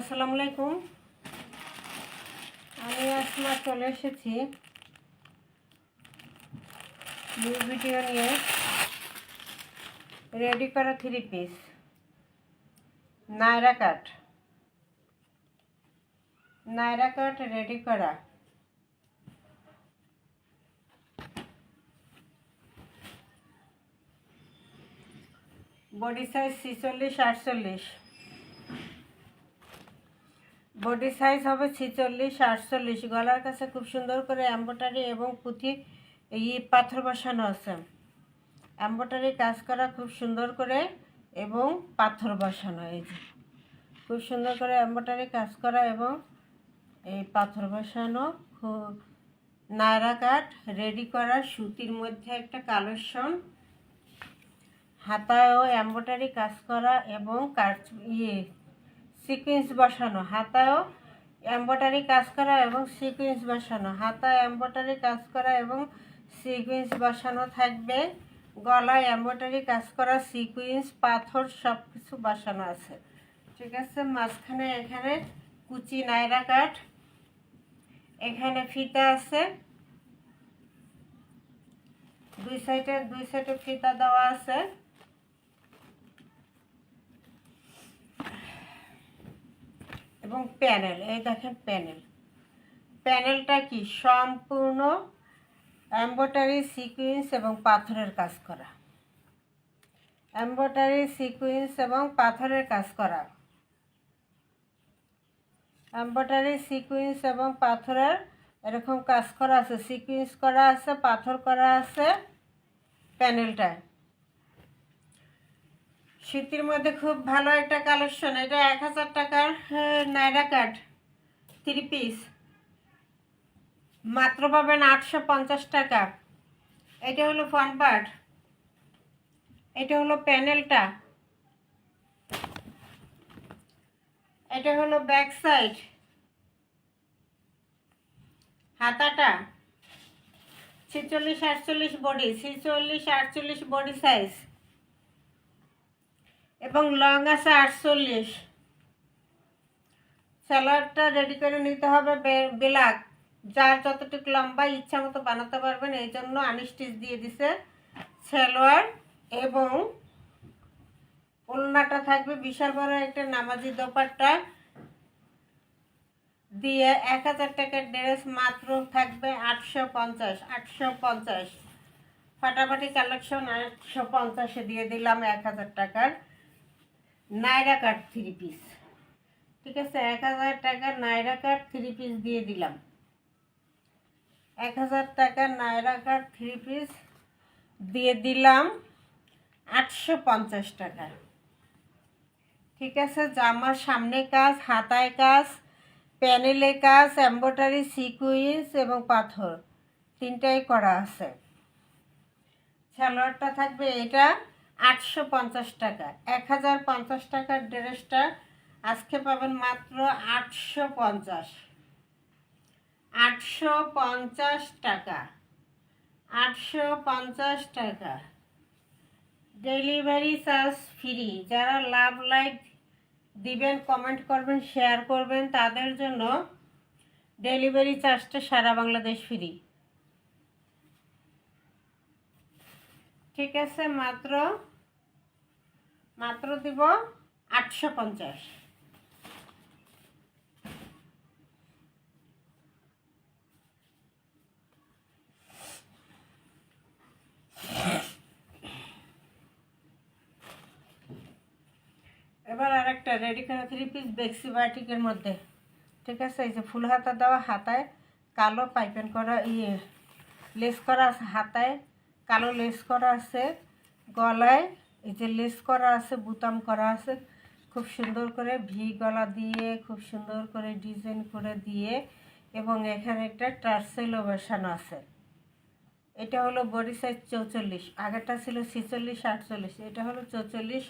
আসসালামু আলাইকুম। আমি আসমা চলে এসেছি নিউ ভিডিও নিয়ে। রেডি করা 3 পিস নায়রা কাট রেডি করা। বডি সাইজ 46-48, বডি সাইজ হবে 46-48। গলার কাছে খুব সুন্দর করে এমব্রয়ডারি এবং পুঁথি পাথর বসানো আছে। এমব্রয়ডারি কাজ করা খুব সুন্দর করে এবং পাথর বসানো। এই যে খুব সুন্দর করে এমব্রয়ডারি কাজ করা এবং এই পাথর বসানো। নায়রা কাট রেডি করা সুতির মধ্যে একটা কালেকশন। হাতায়ও এমব্রয়ডারি কাজ করা এবং সিকুয়েন্স বসানো। হাতায়ও এমব্রয়ডারি কাজ করা এবং সিকুয়েন্স বসানো। হাতায় এমব্রয়ডারি কাজ করা এবং সিকুয়েন্স বসানো থাকবে। গলায় এমব্রয়ডারি কাজ করা, সিকুয়েন্স, পাথর সব কিছু বসানো আছে। ঠিক আছে। মাঝখানে এখানে কুচি নায়রা কাট, এখানে ফিতা আছে, দুই সাইডে ফিতা দেওয়া আছে। এবং প্যানেল, এই দেখেন প্যানেলটা কি সম্পূর্ণ এমব্রয়ডারি, সিকুয়েন্স এবং পাথরের কাজ করা। এমব্রয়ডারি, সিকুয়েন্স এবং পাথরের কাজ করা। এমব্রয়ডারি, সিকুয়েন্স এবং পাথরের এরকম কাজ করা আছে। সিকুয়েন্স করা আছে, পাথর করা আছে প্যানেলটায়। শীতের মধ্যে খুব ভালো একটা কালেকশন। এটা 1000 টাকার নায়রা কাট 3 পিস, মাত্র পাবেন 850 টাকা। এটা হলো ফ্রন্ট পার্ট, এটা হলো প্যানেলটা, এটা হলো ব্যাক সাইড। হাতাটা 46-48 বডি, 46-48 বডি সাইজ এবং লং আছে 48। সালোয়ারটা রেডি করে নিতে হবে ব্ল্যাক। যার যতটুকু লম্বা ইচ্ছা মতো বানাতে পারবেন, এই জন্য আনস্টিচ দিয়ে দিছে সালোয়ার। এবং ওড়নাটা থাকবে বিশাল বড় একটা নামাজি দোপাট্টা দিয়ে। 1000 টাকার ড্রেস মাত্র থাকবে 850। ফাটাফাটি কালেকশন 850-এ দিয়ে দিলাম 1000 টাকার নায়রা কাট 3 পিস। ঠিক আছে, 1000 টাকার নায়রা কাট 3 পিস দিয়ে দিলাম। 1000 টাকার নায়রা কাট 3 পিস দিয়ে দিলাম 850 টাকা। ঠিক আছে। জামার সামনে কাজ, হাতায় কাজ, প্যানেলে কাজ, এমব্রয়ডারি, সিকুয়েন্স এবং পাথর তিনটাই করা আছে। সালোয়ারটা থাকবে এটা 850 টাকা। 1050 টাকার ড্রেসটা আজকে পাবেন মাত্র 850 টাকা। 850 টাকা। Delivery charge free. যারা লাভ লাইক দিবেন, কমেন্ট করবেন, শেয়ার করবেন, তাদের জন্য ডেলিভারি চার্জটা সারা বাংলাদেশ ফ্রি। ঠিক আছে। মাত্র দিব 850। এবার আরেকটা রেডি করা 3 পিস বেক্সি বাটিকের মধ্যে। ঠিক আছে। এই যে ফুল হাতা দেওয়া, হাতায় কালো পাইপেন করা লেস করা আছে, হাতায় কালো লেস করা আছে, গলায় এই যে লেস করা আছে, বুতাম করা আছে। খুব সুন্দর করে ভি গলা দিয়ে খুব সুন্দর করে ডিজাইন করে দিয়ে এবং এখানে একটা টার্সেলও বসানো আছে। এটা হলো বডি সাইজ 44, আগেরটা ছিল 46-48, এটা হলো 44।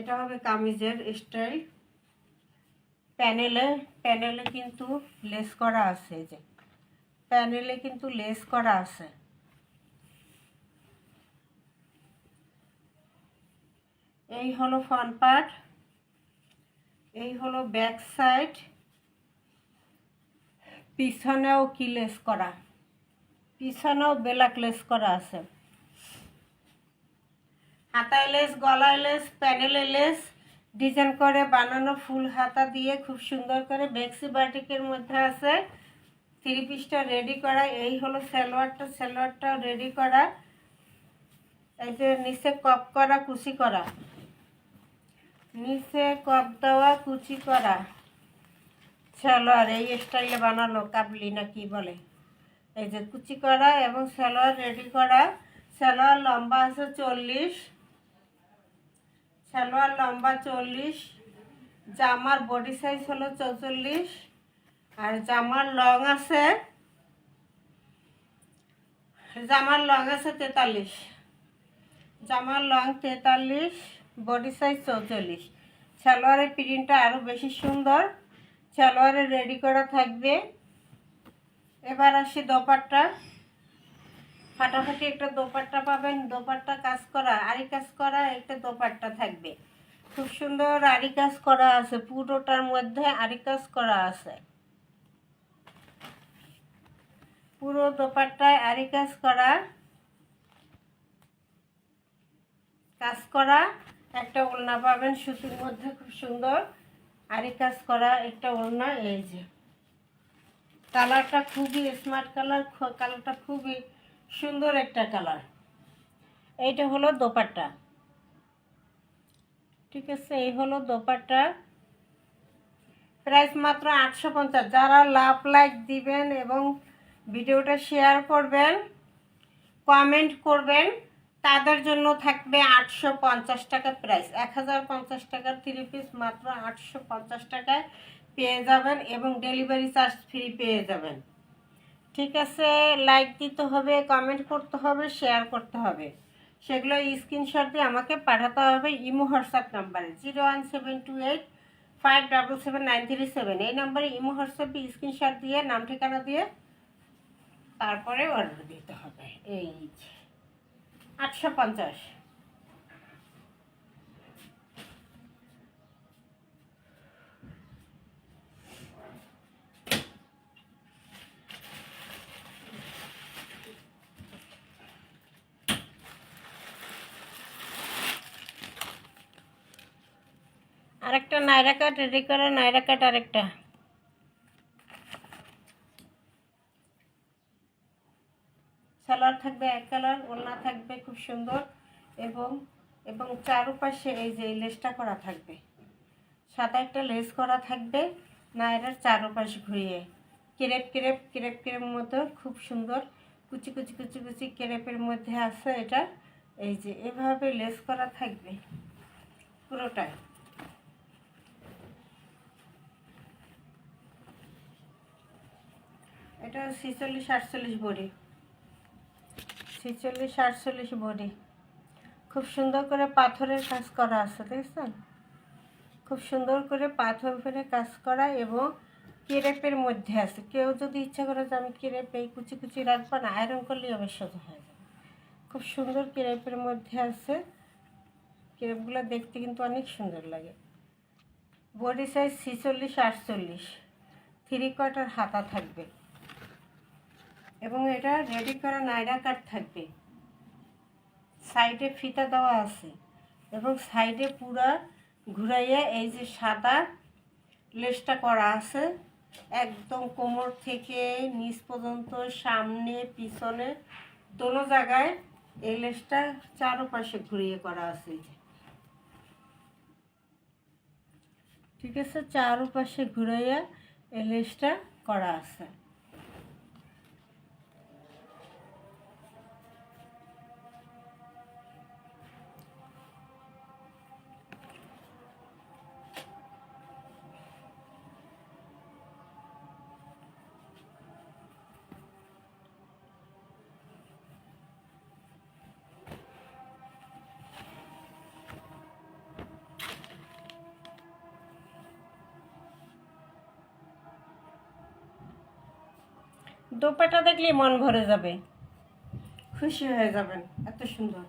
এটা হবে কামিজের স্টাইল। প্যানেলে কিন্তু লেস করা আছে। এই যে প্যানেলে কিন্তু লেস করা আছে। এই হলো ফ্রন্ট পার্ট, এই হলো ব্যাক সাইড, পিছনেও কি লেস করা, পিছনেও ব্ল্যাক লেস করা আছে। হাতায় লেস, গলায় লেস, প্যানেলে লেস ডিজাইন করে বানানো ফুল হাতা দিয়ে খুব সুন্দর করে বেক্সি বাটিকের মধ্যে আছে। থ্রি পিসটা রেডি করা। এই হলো সালোয়ারটা, সালোয়ারটাও রেডি করা। এই যে নিচে কপ করা, কুচি করা, নিচে কপ দেওয়া, কুচি করা সালোয়ার। এই স্টাইলে বানানো কাবলি না কি বলে। এই যে কুচি করা এবং সালোয়ার রেডি করা। সালোয়ার লম্বা আছে 40, সালোয়ার লম্বা 40, জামার বডি সাইজ হলো 44, আর জামার লং আছে 43, জামার লং 43, বডি সাইজ 44। সালোয়ারের প্রিন্টটা আরও বেশি সুন্দর, সালোয়ারে রেডি করা থাকবে। এবার আসি দোপাট্টা। ফাটাফাটি একটা দোপাট্টা পাবেন, দোপাট্টা কাজ করা, আরি কাজ করা একটা দোপাট্টা থাকবে। খুব সুন্দর আরি কাজ করা আছে, পুরোটার মধ্যে আরি কাজ করা আছে। পুরো দোপাট্টায় আরি কাজ করা, একটা ওড়না পাবেন সুতির মধ্যে, খুব সুন্দর আরি কাজ করা একটা ওড়না। এই যে কালারটা খুবই স্মার্ট কালার, কালারটা খুবই সুন্দর একটা কালার। এইটা হলো দোপাট্টা, ঠিক আছে। এই হলো দোপাট্টা, প্রাইস মাত্র 850। যারা লাভ লাইক দিবেন এবং ভিডিওটা শেয়ার করবেন, কমেন্ট করবেন, তাদের জন্য থাকবে 850 টাকা প্রাইস। 1050 টাকার থ্রি পিস মাত্র 850 টাকায় পেয়ে যাবেন এবং ডেলিভারি চার্জ ফ্রি পেয়ে যাবেন, ঠিক আছে। লাইক দিতে হবে, কমেন্ট করতে হবে, শেয়ার করতে হবে। সেগুলো স্ক্রিনশট দিয়ে আমাকে পাঠাতে হবে ইমো হোয়াটসঅ্যাপ নাম্বারে 01728577937। এই নাম্বারে ইমো হোয়াটসঅ্যাপে স্ক্রিনশট দিয়ে নাম ঠিকানা দিয়ে তারপরে অর্ডার দিতে হবে। এই 850। আরেকটা নাইরা কাট রেডি করা, নাইরা কাট আরেকটা। সালোয়ার থাকবে এক কালার, ওড়না থাকবে খুব সুন্দর এবং এবং চারপাশে এই যে লেসটা করা থাকবে, সাদা একটা লেস করা থাকবে নাইরার চারপাশে ঘুরিয়ে। ক্রেপ ক্রেপ ক্রেপ ক্রেপ মতো খুব সুন্দর কুচি কুচি কুচি কুচি ক্রেপের মধ্যে আছে এটা। এই যে এভাবে লেস করা থাকবে পুরোটাই। এটা 46-48 বডি, 46-48 বডি। খুব সুন্দর করে পাথরের কাজ করা আছে, দেখছেন? খুব সুন্দর করে পাথর ফেলে কাজ করা এবং ক্রেপের মধ্যে আছে। কেউ যদি ইচ্ছা করে যে আমি ক্রেপ এই কুচি কুচি রাখবো না, আয়রন করলেই অবশ্য হয়ে যাবে। খুব সুন্দর ক্রেপের মধ্যে আছে। ক্রেপগুলো দেখতে কিন্তু অনেক সুন্দর লাগে। বডি সাইজ 46-48, 3/4 হাতা থাকবে এবং এটা রেডি করা নাইরা কাট থাকবে। সাইডে ফিতা দেওয়া আছে এবং সাইডে পুরা ঘুরাইয়া এই যে সাদা লেসটা করা আছে একদম কোমর থেকে নিচ পর্যন্ত, সামনে পিছনে দোনো জায়গায় এই লেসটা চারপাশে ঘুরিয়ে করা আছে, ঠিক আছে। চারপাশে ঘুরাইয়া এই লেসটা করা আছে। দোপাট্টা দেখলে মন ভরে যাবে, খুশি হয়ে যাবেন, এত সুন্দর।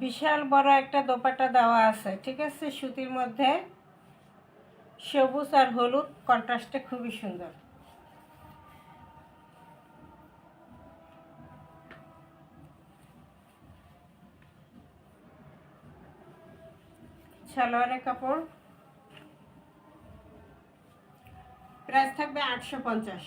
বিশাল বড় একটা দোপাট্টা দেওয়া আছে, ঠিক আছে, সুতির মধ্যে সবুজ আর হলুদ কন্ট্রাস্টে খুবই সুন্দর। সালোয়ারের কাপড় প্রাইস থাকবে 850।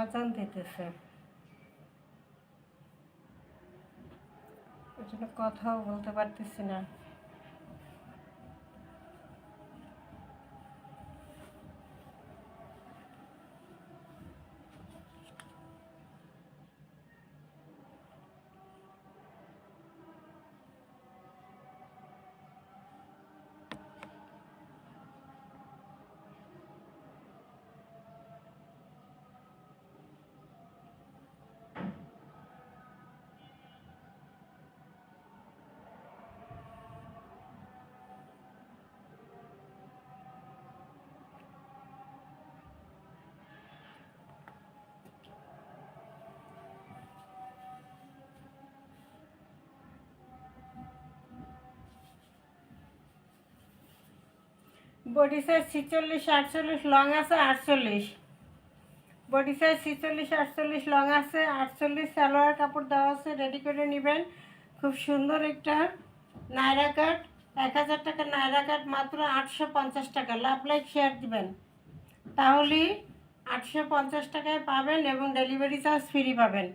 আজান দিতেছে, ওই জন্য কথাও বলতে পারতেছি না। বডি সাইজ 46 48, লং আছে 48। বডি সাইজ 46 48, লং আছে 48। সালোয়ার কাপড় দেওয়া আছে, রেডি করে নেবেন। খুব সুন্দর একটা নায়রা কাট, 1000 টাকা নায়রা কাট মাত্র 850 টাকা। লাভ লাইক শেয়ার দিবেন, তাহলেই 850 টাকায় পাবেন এবং ডেলিভারি চার্জ ফ্রি পাবেন।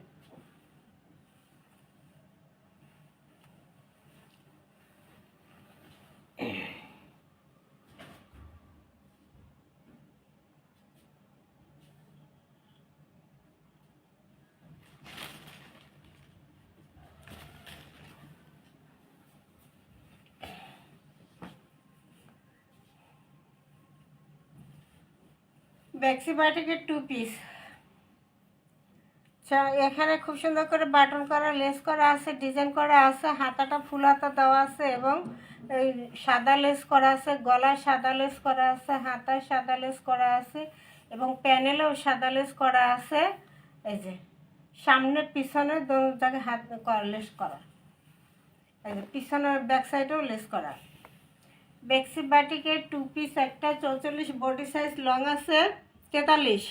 ব্যাক্সি বাটিকের 2 পিস। এখানে খুব সুন্দর করে বাটন করা, লেস করা আছে, ডিজাইন করা আছে, হাতাটা ফুল হাতা দেওয়া আছে এবং এই সাদা লেস করা আছে, গলায় সাদা লেস করা আছে, হাতায় সাদা লেস করা আছে এবং প্যানেলেও সাদা লেস করা আছে। এই যে সামনে পিছনে দু জায়গায় হাত লেস করা, এই যে পিছনের ব্যাক সাইডেও লেস করা। ব্যাক্সি বাটিকের 2 পিস একটা 44, বডি সাইজ লং আছে 43।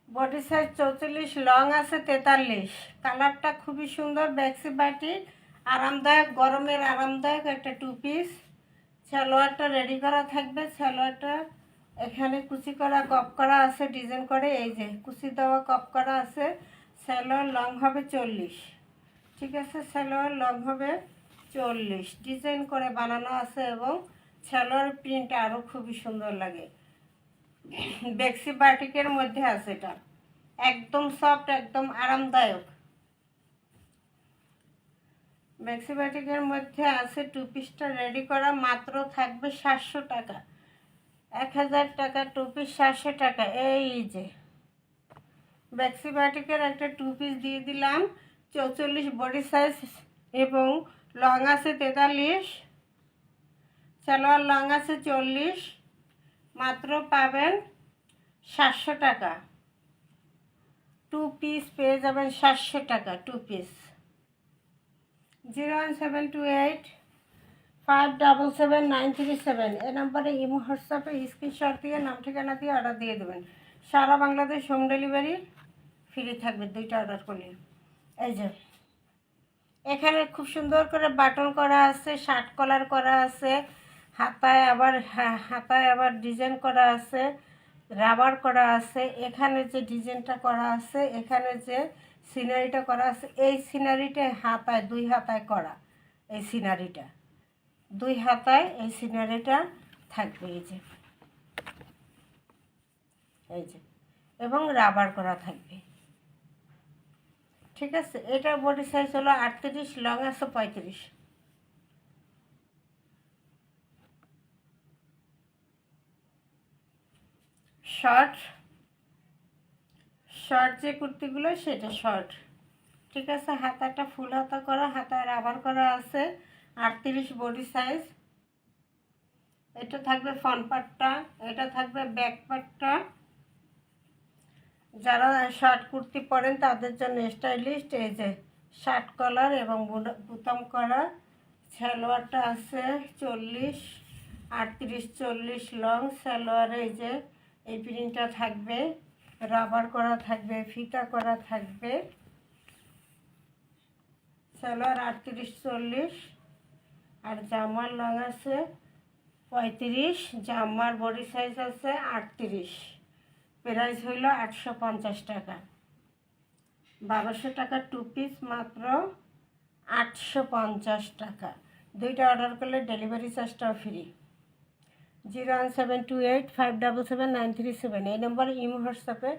বডি সাইজ 44, লং আছে 43। কালারটা খুবই সুন্দর। ব্যাক্সি বাটিক আরামদায়ক, গরমের আরামদায়ক একটা 2 পিস। সালোয়ারটা রেডি করা থাকবে। সালোয়ারটা এখানে কুচি করা কপ করা আছে, ডিজাইন করে, এই যে কুচি দেওয়া কপ করা আছে। সালোয়ার লং হবে 40, ঠিক আছে, সালোয়ার লং হবে 40, ডিজাইন করে বানানো আছে এবং সালোয়ার প্রিন্টটা আরও খুবই সুন্দর লাগে। ব্যাক্সি বাটিকের মধ্যে আছে, এটা একদম সফট, একদম আরামদায়ক। ব্যাক্সি বাটিকের মধ্যে আছে 2 পিসটা রেডি করা, মাত্র থাকবে 700 টাকা। 1000 টাকা 2 পিস, 700 টাকা। এই যে ব্যাক্সি বাটিকের একটা 2 পিস দিয়ে দিলাম, 44 বডি সাইজ এবং লং আছে 43, সালোয়ার লং আছে 40, মাত্র পাবেন 700 টাকা। 2 পিস পেয়ে যাবেন 700 টাকা 2 পিস। 01728 577 এই নাম্বারে ইমো হোয়াটসঅ্যাপে স্ক্রিনশট দিয়ে নাম ঠিকানা দিয়ে অর্ডার দিয়ে দেবেন। সারা বাংলাদেশ হোম ডেলিভারি ফ্রি থাকবে 2টা অর্ডার করলে। এই যে এখানে খুব সুন্দর করে বাটন করা আছে, শার্ট কলার করা আছে, হাতায় আবার ডিজাইন করা আছে, রাবার করা আছে। এখানে যে ডিজাইনটা করা আছে, এখানে যে সিনারিটা করা আছে, এই সিনারিটা হাতায় 2 হাতায় করা, এই সিনারিটা 2 হাতায় এই সিনারিটা থাকবে। এই যে এই যে, এবং রাবার করা থাকবে। ঠিক আছে, এটার বডি সাইজ হলো 38, লং আছে 35। শর্ট শর্ট যে কুর্তিগুলো সেটা শর্ট। ঠিক আছে, হাতাটা ফুল হাতা করা, হাতায় রাবার করা আছে 38 বডি সাইজ। এটা থাকবে ফ্রন্ট পার্টটা, এটা থাকবে ব্যাক পার্টটা। যারা শর্ট কুর্তি পরেন তাদের জন্য স্টাইলিস্ট। এই যে শার্ট কলার এবং বুতাম করা। সালোয়ারটা আছে 40, 38, 40 লং সালোয়ার। এই যে এই প্রিন্টটা থাকবে, রাবার করা থাকবে, ফিতা করা থাকবে। সালোয়ার 38, 40 আর জামার লং আছে 35, জামার বডি সাইজ আছে 38। প্রাইস হইল 850 টাকা। 1200 টাকা 2 পিস, মাত্র 850 টাকা। দুইটা অর্ডার করলে ডেলিভারি চার্জটাও ফ্রি। 01728577937 এই নম্বরে ইমো হোয়াটসঅ্যাপে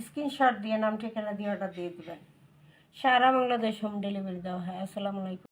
স্ক্রিনশট দিয়ে নাম ঠিকানা দিয়ে অর্ডার দিয়ে দেবেন। সারা বাংলাদেশ হোম ডেলিভারি দেওয়া হয়। আসসালামু আলাইকুম।